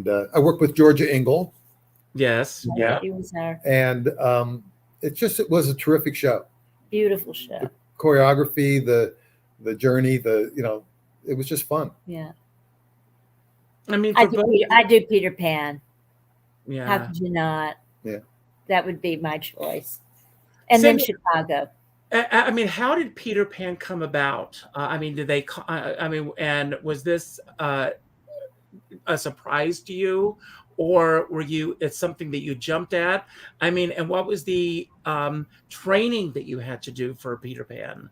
I worked with Georgia Engel. Yes, yeah. He was there. And it was a terrific show. Beautiful show. The choreography, the journey, it was just fun. Yeah. I mean, I do Peter Pan. Yeah. How could you not? Yeah. That would be my choice. And then Chicago. I mean, how did Peter Pan come about? Did they? And was this a surprise to you, or it's something that you jumped at? And what was the training that you had to do for Peter Pan?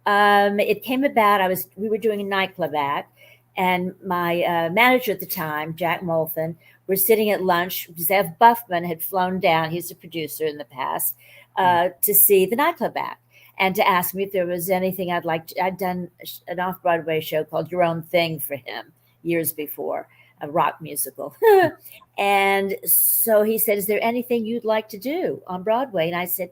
It came about, we were doing a nightclub act, and my manager at the time, Jack Molson, were sitting at lunch. Zev Buffman had flown down, he's a producer in the past, to see the nightclub act and to ask me if there was anything I'd done an off-Broadway show called Your Own Thing for him years before, a rock musical. And so he said, is there anything you'd like to do on Broadway? And I said,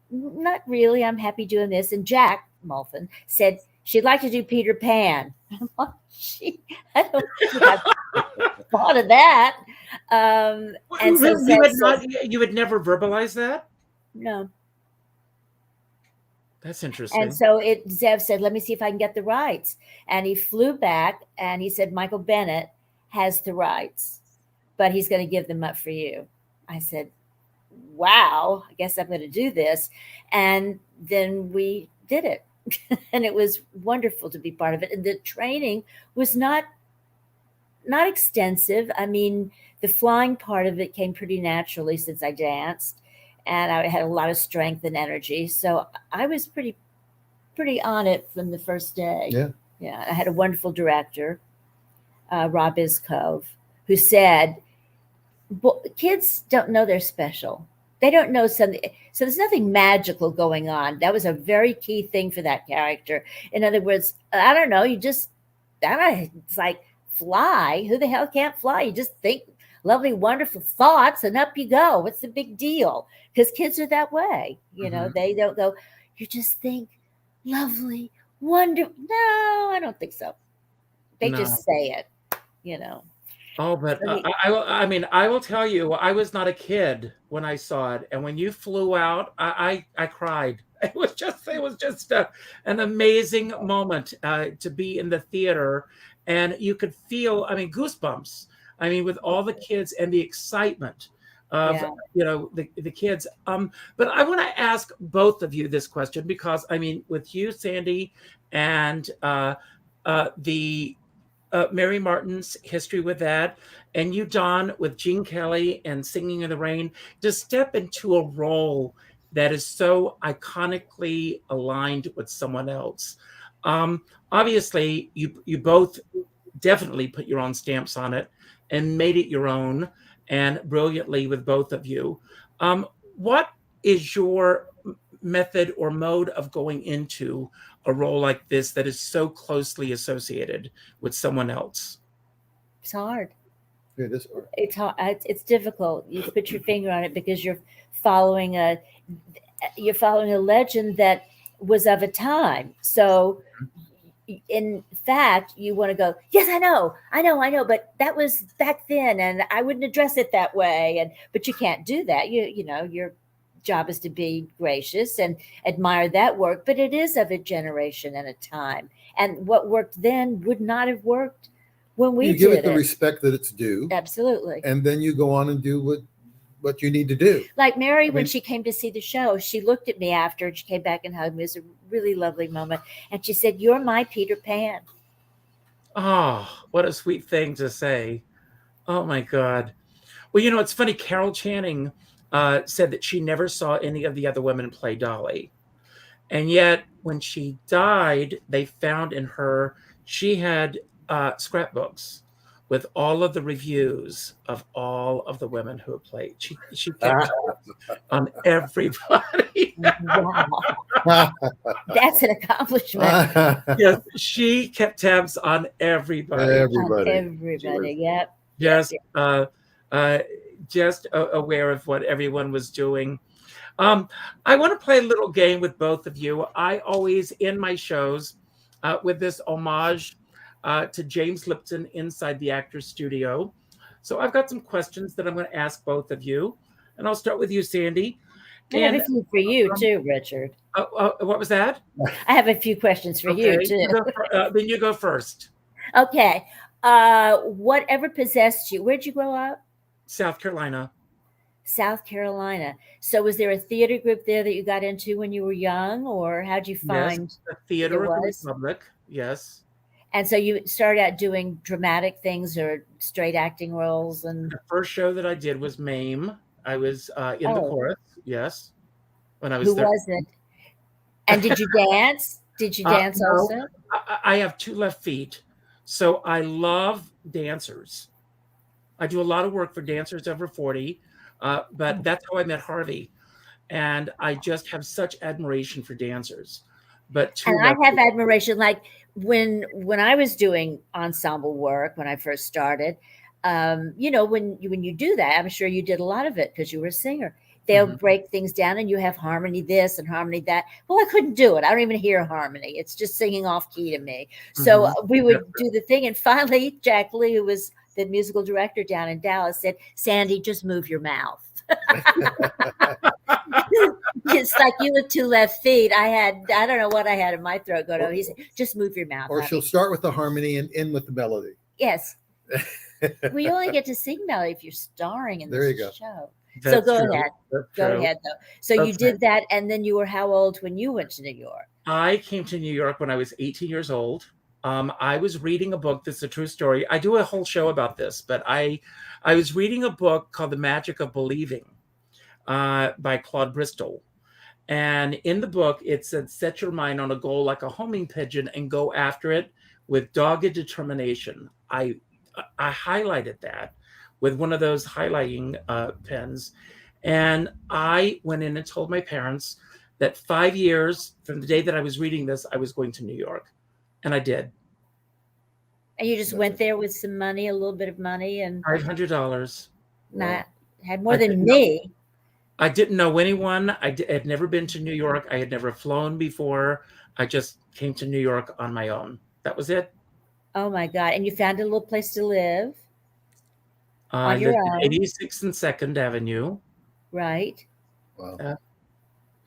not really, I'm happy doing this. And Jack Molson said, she'd like to do Peter Pan. I'm like, I don't think I've thought of that. And so you had never verbalized that? No. That's interesting. And so Zev said, let me see if I can get the rights. And he flew back and he said, Michael Bennett has the rights, but he's going to give them up for you. I said, wow, I guess I'm going to do this. And then we did it. And it was wonderful to be part of it. And the training was not extensive. I mean, the flying part of it came pretty naturally since I danced, and I had a lot of strength and energy. So I was pretty on it from the first day. Yeah. I had a wonderful director, Rob Iscove, who said, kids don't know they're special. They don't know something. So there's nothing magical going on. That was a very key thing for that character. In other words, I don't know. It's like fly. Who the hell can't fly? You just think lovely, wonderful thoughts and up you go. What's the big deal? Because kids are that way. They don't go, you just think lovely, wonderful. No, I don't think so. They just say it, Oh, but I will tell you, I was not a kid when I saw it, and when you flew out, I cried. It was just an amazing moment to be in the theater, and you could feel, goosebumps. With all the kids and the excitement of the kids. But I want to ask both of you this question because with you, Sandy, and the Mary Martin's history with that, and you, Don, with Gene Kelly and Singing in the Rain, to step into a role that is so iconically aligned with someone else. Obviously, you both definitely put your own stamps on it and made it your own, and brilliantly with both of you. What is your method or mode of going into a role like this that is so closely associated with someone else? It's hard. It is hard. It's hard. It's difficult. You put your finger on it because you're following a legend that was of a time. So in fact, you want to go, yes, I know, but that was back then, and I wouldn't address it that way. But you can't do that. Your job is to be gracious and admire that work, but it is of a generation and a time. And what worked then would not have worked when we did it. You give it the respect that it's due. Absolutely. And then you go on and do what you need to do. Like Mary, when she came to see the show, she looked at me after and she came back and hugged me. It was a really lovely moment. And she said, you're my Peter Pan. Oh, what a sweet thing to say. Oh, my God. Well, it's funny. Carol Channing said that she never saw any of the other women play Dolly. And yet, when she died, they found in her, she had scrapbooks with all of the reviews of all of the women who have played. She kept on everybody. Wow. That's an accomplishment. Yes, she kept tabs on everybody. Everybody, yep. Just just aware of what everyone was doing. I want to play a little game with both of you. I always end my shows with this homage to James Lipton inside the Actors Studio. So I've got some questions that I'm going to ask both of you. And I'll start with you, Sandy. I have a few for you too, Richard. What was that? I have a few questions for you too. Then you go first. Okay. Whatever possessed you? Where'd you grow up? South Carolina. South Carolina. So was there a theater group there that you got into when you were young, or how'd you find the Theater of the Republic? Yes. And so you started out doing dramatic things or straight acting roles? And the first show that I did was Mame. I was in the chorus. Yes. When I was there. Who was it? And did you dance? Did you dance also? I have 2 left feet. So I love dancers. I do a lot of work for dancers over 40. But that's how I met Harvey. And I just have such admiration for dancers. And I have admiration, like when I was doing ensemble work, when I first started, when you do that, I'm sure you did a lot of it because you were a singer. They'll break things down and you have harmony this and harmony that. Well, I couldn't do it. I don't even hear harmony. It's just singing off key to me. So we would do the thing. And finally, Jack Lee, who was the musical director down in Dallas, said, Sandy, just move your mouth. It's like you with 2 left feet. I don't know what I had in my throat going on. He said, just move your mouth. Or she'll start with the harmony and end with the melody. Yes. We only get to sing melody if you're starring in this show. That's so go true. ahead. That's go true. ahead, though. So you did that, and then you were how old when you went to New York? I came to New York when I was 18 years old. I was reading a book. This is a true story. I do a whole show about this, but I was reading a book called The Magic of Believing by Claude Bristol. And in the book, it said, set your mind on a goal like a homing pigeon and go after it with dogged determination. I highlighted that with one of those highlighting pens. And I went in and told my parents that 5 years from the day that I was reading this, I was going to New York. And I did. And you just went there with some money, a little bit of money, and $500. Had more than me. I didn't know anyone. I had never been to New York. I had never flown before. I just came to New York on my own. That was it. Oh my God. And you found a little place to live? I lived at 86th and 2nd Avenue. Right. Wow.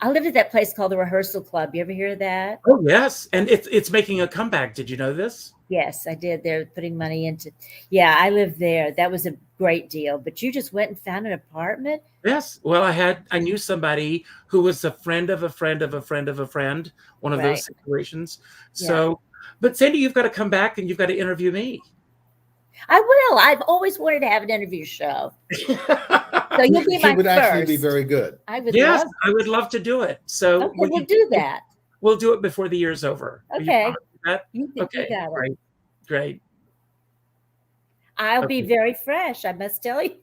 I lived at that place called the Rehearsal Club. You ever hear of that? Oh, yes. And it's making a comeback. Did you know this? Yes, I did. They're putting money into. Yeah, I lived there. That was a great deal. But you just went and found an apartment? Yes. Well, I knew somebody who was a friend of a friend of a friend of a friend. One of those situations. Yeah. So, but Sandy, you've got to come back and you've got to interview me. I will. I've always wanted to have an interview show. So you'll be my She would first. actually be very good. I would. Yes, I would love to do it. So okay, we'll do that. We'll do it before the year's over. Okay. You got it. Great. I'll be very fresh, I must tell you.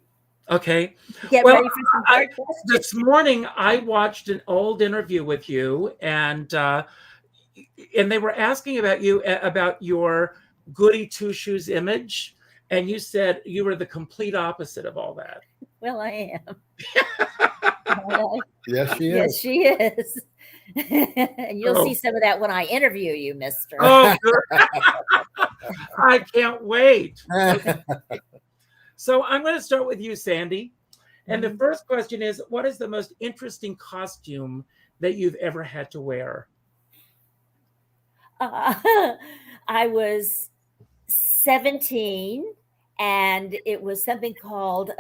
Okay. Get ready for some hard questions. This morning, I watched an old interview with you, and they were asking about you, about your goody two-shoes image, and you said you were the complete opposite of all that. Well, I am. Yes, she is. Yes, she is. And you'll see some of that when I interview you, mister. Oh, I can't wait. So I'm going to start with you, Sandy. And the first question is, what is the most interesting costume that you've ever had to wear? I was 17, and it was something called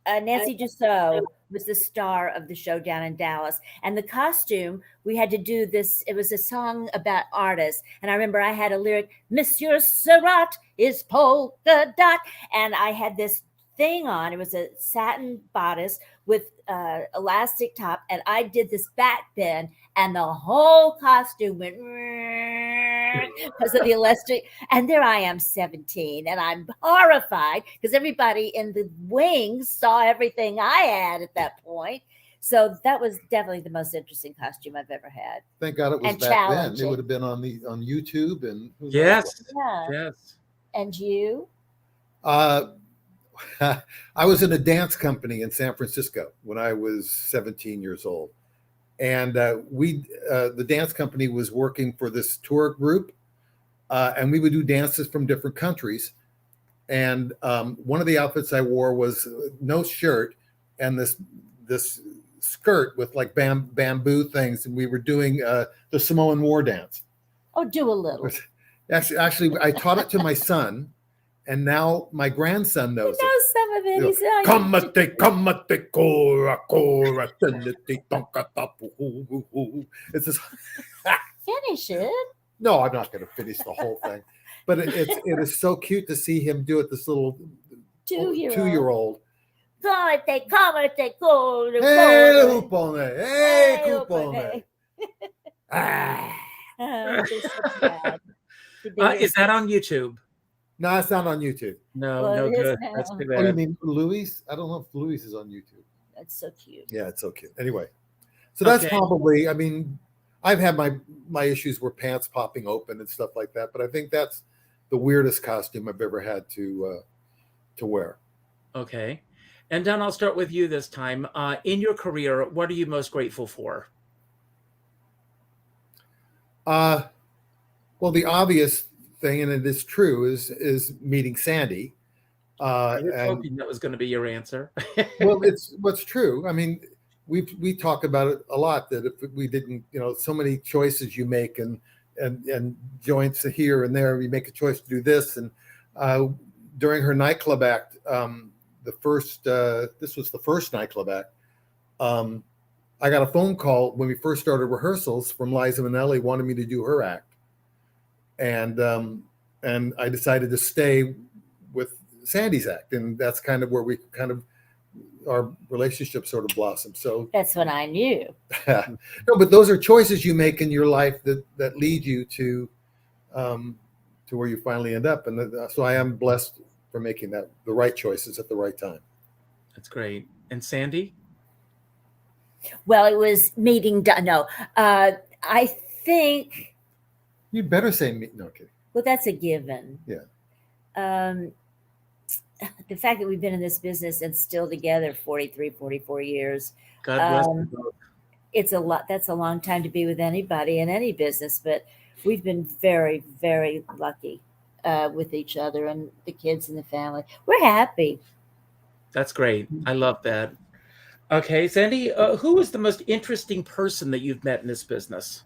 Nancy Dussault was the star of the show down in Dallas. And the costume, we had to do this. It was a song about artists. And I remember I had a lyric, Monsieur Surratt is polka dot. And I had this thing on. It was a satin bodice with elastic top, and I did this back bend, and the whole costume went because of the elastic. And there I am, 17, and I'm horrified because everybody in the wings saw everything I had at that point. So that was definitely the most interesting costume I've ever had. Thank God it was And back then. It would have been on YouTube and Yes. Yeah. Yes. And you? I was in a dance company in San Francisco when I was 17 years old. And the dance company was working for this tour group, and we would do dances from different countries. And one of the outfits I wore was no shirt and this skirt with like bamboo things, and we were doing the Samoan war dance. Oh, do a little. Actually, I taught it to my son, and now my grandson knows He knows some of it. He's like, Kamate kora kora tenete tonka tapu. It's this. finish it. No, I'm not going to finish the whole thing, but it is so cute to see him do it. This little 2-year-old. Kamate, kamate, kora, Hey, kora. Upone. Hey, Hey, Kupone. Ah. Oh, this is so sad. Is that on YouTube? No, it's not on YouTube. No, Well, no it is good. now. That's too Oh, you bad. mean Louis? I don't know if Louis is on YouTube. That's so cute. Yeah, it's so cute. Anyway, so that's Okay. probably, I mean, I've had my issues where pants popping open and stuff like that, but I think that's the weirdest costume I've ever had to wear. Okay. And Don, I'll start with you this time. In your career, what are you most grateful for? Well, the obvious thing, and it is true, is meeting Sandy. I was And hoping that was going to be your answer. well, it's what's true. I mean, we talk about it a lot, that if we didn't, so many choices you make and joints here and there, you make a choice to do this. And during her nightclub act, this was the first nightclub act. I got a phone call when we first started rehearsals from Liza Minnelli wanting me to do her act. And I decided to stay with Sandy's act, and that's kind of where our relationship sort of blossomed. So That's what I knew. no, but those are choices you make in your life that lead you to where you finally end up, and so I am blessed for making the right choices at the right time. That's great. And Sandy? Well, it was meeting. I think. You'd better say me. No, kidding. Well, that's a given. Yeah. The fact that we've been in this business and still together 43, 44 years. God bless you both. It's a lot. That's a long time to be with anybody in any business, but we've been very, very lucky with each other and the kids and the family. We're happy. That's great. I love that. Okay, Sandy, who was the most interesting person that you've met in this business?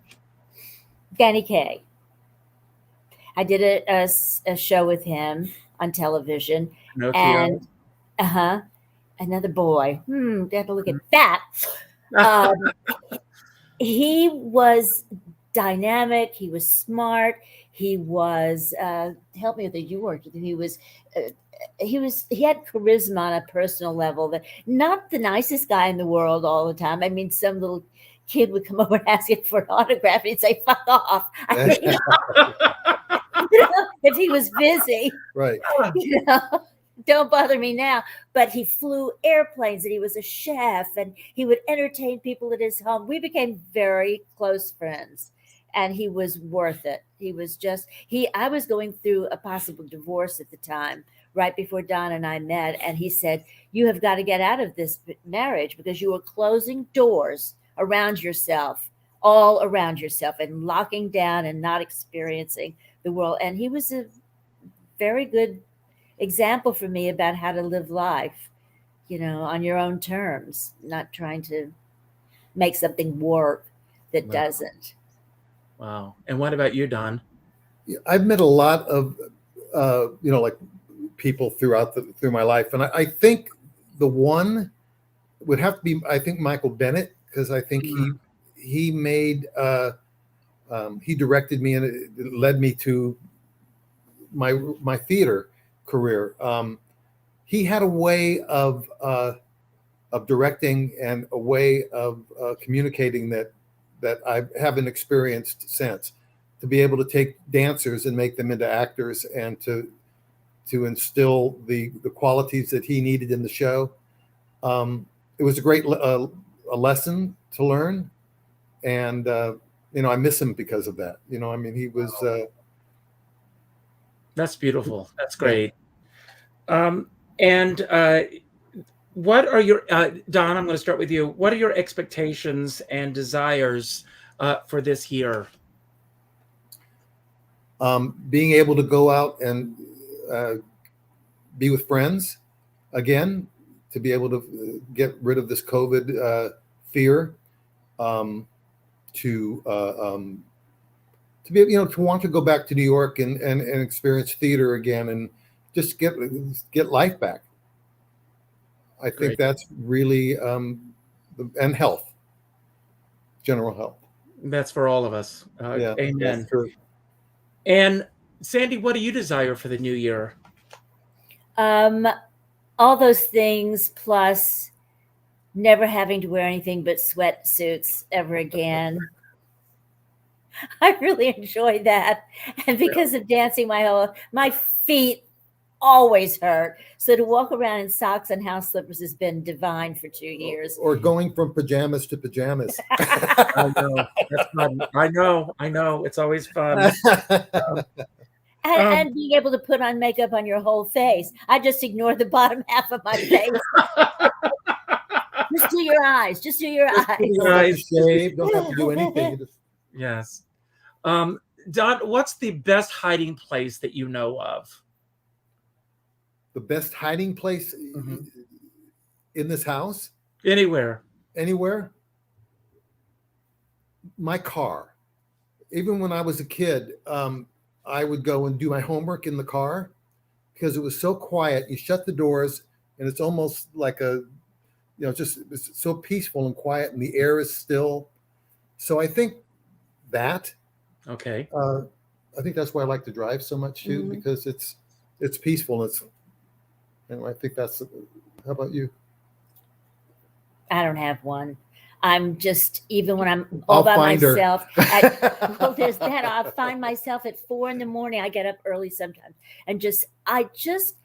Gurney K. I did a show with him on television, Pinocchio. and another boy. Got to look at that. He was dynamic. He was smart. He was help me with the you worked with him. He had charisma on a personal level. That not the nicest guy in the world all the time. I mean, some little kid would come over and ask him for an autograph, and he'd say, "Fuck off." I mean, if he was busy, Right. Don't bother me now. But he flew airplanes, and he was a chef, and he would entertain people at his home. We became very close friends, and he was worth it. He was just I was going through a possible divorce at the time, right before Don and I met, and he said, "You have got to get out of this marriage because you are closing doors around yourself, all around yourself, and locking down and not experiencing the world." And he was a very good example for me about how to live life, on your own terms, not trying to make something work that Wow. doesn't. Wow. And what about you, Don? I've met a lot of like people through my life, and I think the one would have to be, I think, Michael Bennett, because I think he made he directed me, and it led me to my theater career. he had a way of directing and a way of communicating that I haven't experienced since. To be able to take dancers and make them into actors, and to instill the qualities that he needed in the show. It was a great a lesson to learn, and I miss him because of that. I mean, he was. That's beautiful. That's great. And what are your Don? I'm going to start with you. What are your expectations and desires for this year? Being able to go out and be with friends again, to be able to get rid of this COVID fear, to be, to want to go back to New York and experience theater again, and just get life back. I think Great. that's really and health, general health. That's for all of us. Yeah, amen. That's true. And Sandy, what do you desire for the new year? All those things, plus never having to wear anything but sweatsuits ever again. I really enjoy that. And because of dancing, my feet always hurt. So to walk around in socks and house slippers has been divine for 2 years. Or going from pajamas to pajamas. I know. That's fun. I know. It's always fun. And being able to put on makeup on your whole face. I just ignore the bottom half of my face. Just do your eyes. Just do your eyes. Don't have to shave. Don't have to do anything. Yes. Don, what's the best hiding place that you know of? The best hiding place in this house? Anywhere. My car. Even when I was a kid, I would go and do my homework in the car because it was so quiet. You shut the doors and it's almost like it's so peaceful and quiet, and the air is still. So I think that. Okay. I think that's why I like to drive so much too, because it's peaceful. And I think that's. How about you? I don't have one. I'm just, even when I'm all by myself. There's that. I'll find myself at 4 a.m. I get up early sometimes, and I just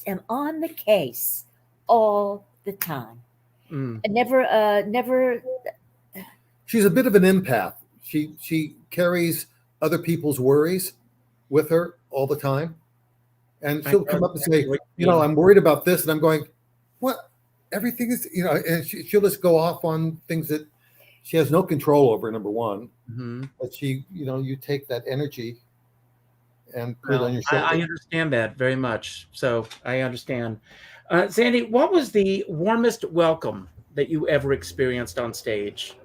am on the case all the time. And never. She's a bit of an empath. She carries other people's worries with her all the time. And she'll come up and say, I'm worried about this. And I'm going, what? Everything is, and she'll just go off on things that she has no control over, number one. But you take that energy and put it on your shoulder. I understand that very much. So I understand. Sandy, what was the warmest welcome that you ever experienced on stage?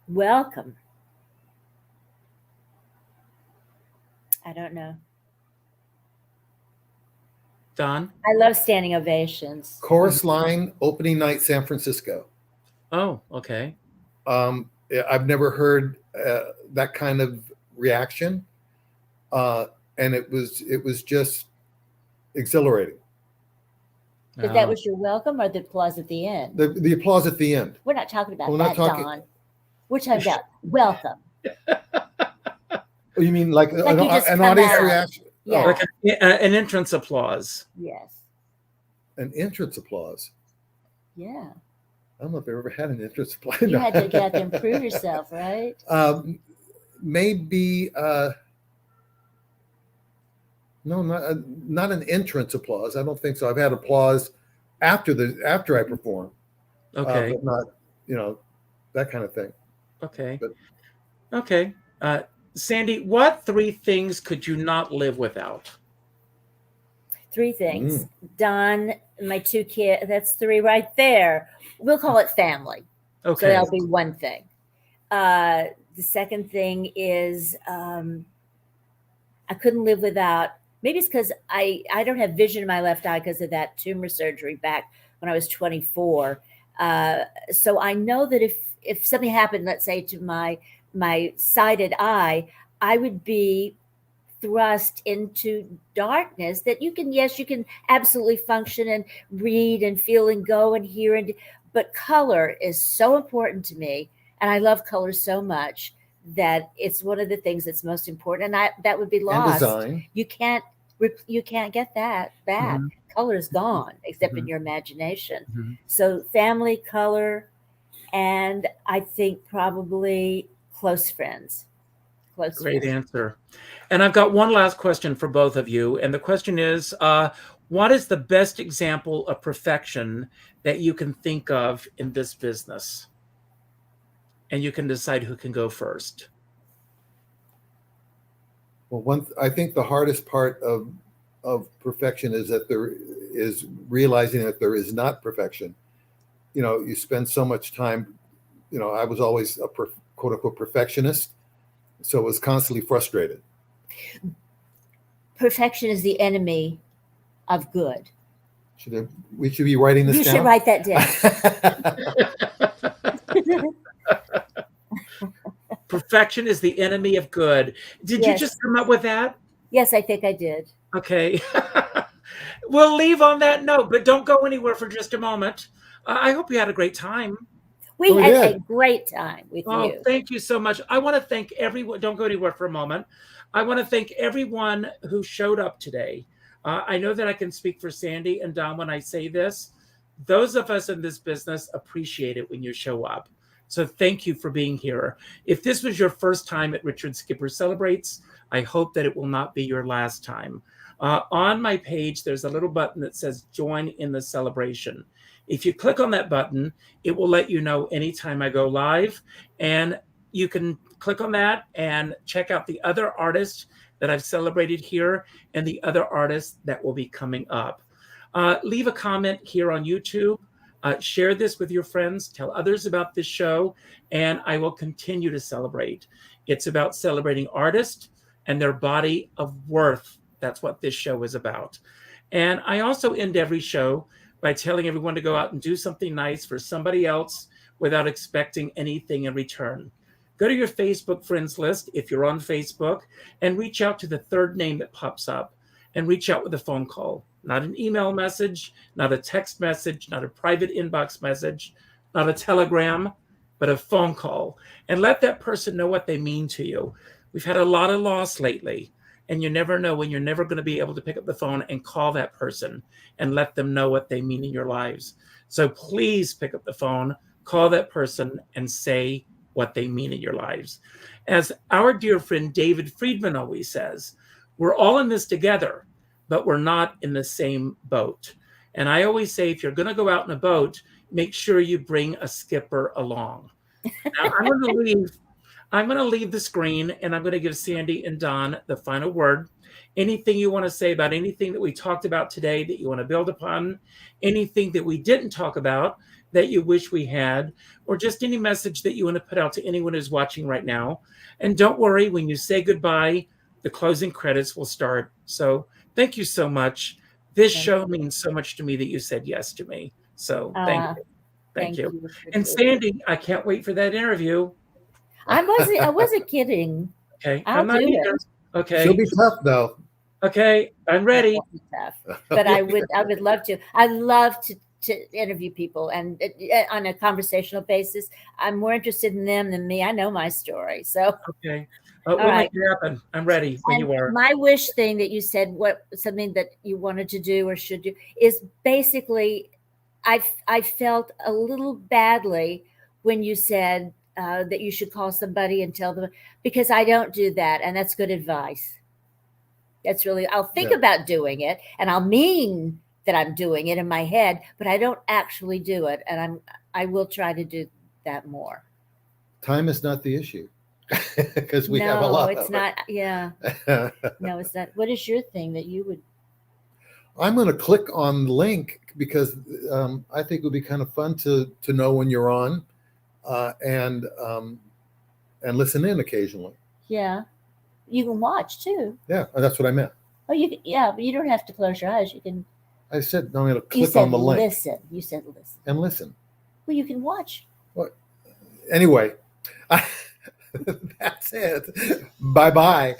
Welcome. I don't know. Don? I love standing ovations. Chorus line, opening night, San Francisco. Oh, okay. I've never heard that kind of reaction. And it was just exhilarating. But that was your welcome, or the applause at the end? The applause at the end. We're not talking about Don. We're talking about welcome. Oh, you mean like an audience reaction? Yeah. Like an entrance applause. Yes. An entrance applause? Yeah. I don't know if I've ever had an entrance applause. You had to get to improve yourself, right? Maybe no, not an entrance applause. I don't think so. I've had applause after I perform. Okay. But not, that kind of thing. Okay. But, okay. Sandy, what 3 things could you not live without? 3 things. Don, my 2 kids, that's 3 right there. We'll call it family. Okay. So that'll be 1 thing. The second thing is I couldn't live without, maybe it's because I don't have vision in my left eye because of that tumor surgery back when I was 24. So I know that if something happened, let's say to my sighted eye, I would be thrust into darkness that you can absolutely function and read and feel and go and hear, but color is so important to me, and I love color so much that it's one of the things that's most important, and that would be lost. And design. You can't get that back. Mm-hmm. Color is gone, except in your imagination. So family, color, and I think probably close friends. Great answer. And I've got one last question for both of you. And the question is, what is the best example of perfection that you can think of in this business? And you can decide who can go first. Well, I think the hardest part of perfection is that there is realizing that there is not perfection. You spend so much time, I was always a quote unquote perfectionist. So I was constantly frustrated. Perfection is the enemy of good. We should be writing this down? You should write that down. Perfection is the enemy of good. Did you just come up with that? Yes, I think I did. Okay. We'll leave on that note, but don't go anywhere for just a moment. I hope you had a great time. We had a great time with you. Thank you so much. I want to thank everyone. Don't go anywhere for a moment. I want to thank everyone who showed up today. I know that I can speak for Sandy and Don when I say this. Those of us in this business appreciate it when you show up. So thank you for being here. If this was your first time at Richard Skipper Celebrates, I hope that it will not be your last time. On my page, there's a little button that says join in the celebration. If you click on that button, it will let you know anytime I go live, and you can click on that and check out the other artists that I've celebrated here and the other artists that will be coming up. Leave a comment here on YouTube. Share this with your friends. Tell others about this show, and I will continue to celebrate. It's about celebrating artists and their body of worth. That's what this show is about. And I also end every show by telling everyone to go out and do something nice for somebody else without expecting anything in return. Go to your Facebook friends list if you're on Facebook and reach out to the third name that pops up, and reach out with a phone call. Not an email message, not a text message, not a private inbox message, not a telegram, but a phone call. And let that person know what they mean to you. We've had a lot of loss lately, and you never know when you're never going to be able to pick up the phone and call that person and let them know what they mean in your lives. So please pick up the phone, call that person, and say what they mean in your lives. As our dear friend David Friedman always says, we're all in this together, but we're not in the same boat. And I always say, if you're going to go out in a boat, make sure you bring a skipper along. Now, I'm going to leave the screen, and I'm going to give Sandy and Don the final word. Anything you want to say about anything that we talked about today that you want to build upon, anything that we didn't talk about that you wish we had, or just any message that you want to put out to anyone who's watching right now. And don't worry, when you say goodbye, the closing credits will start. So thank you so much. This show means so much to me that you said yes to me. So thank you. Thank you. And Sandy, I can't wait for that interview. I wasn't kidding. Okay. I'm not either. Okay. She'll be tough though. Okay. I'm ready. Tough. But I would love to. I love to interview people, and on a conversational basis. I'm more interested in them than me. I know my story. So okay. We'll make it happen. I'm ready when you are. My wish thing that you said, something that you wanted to do or should do, is basically, I felt a little badly when you said that you should call somebody and tell them, because I don't do that, and that's good advice. That's really, I'll think about doing it, and I'll mean that I'm doing it in my head, but I don't actually do it, and I will try to do that more. Time is not the issue. Because we have a lot. No, it's not. Yeah. No, it's not. What is your thing that you would? I'm going to click on the link because I think it would be kind of fun to know when you're on, and listen in occasionally. Yeah, you can watch too. Yeah, that's what I meant. Oh, you can, yeah, but you don't have to close your eyes. You can. I said no, I'm going to click on the link. Listen. You said listen. And listen. Well, you can watch. What? Anyway. That's it. Bye-bye.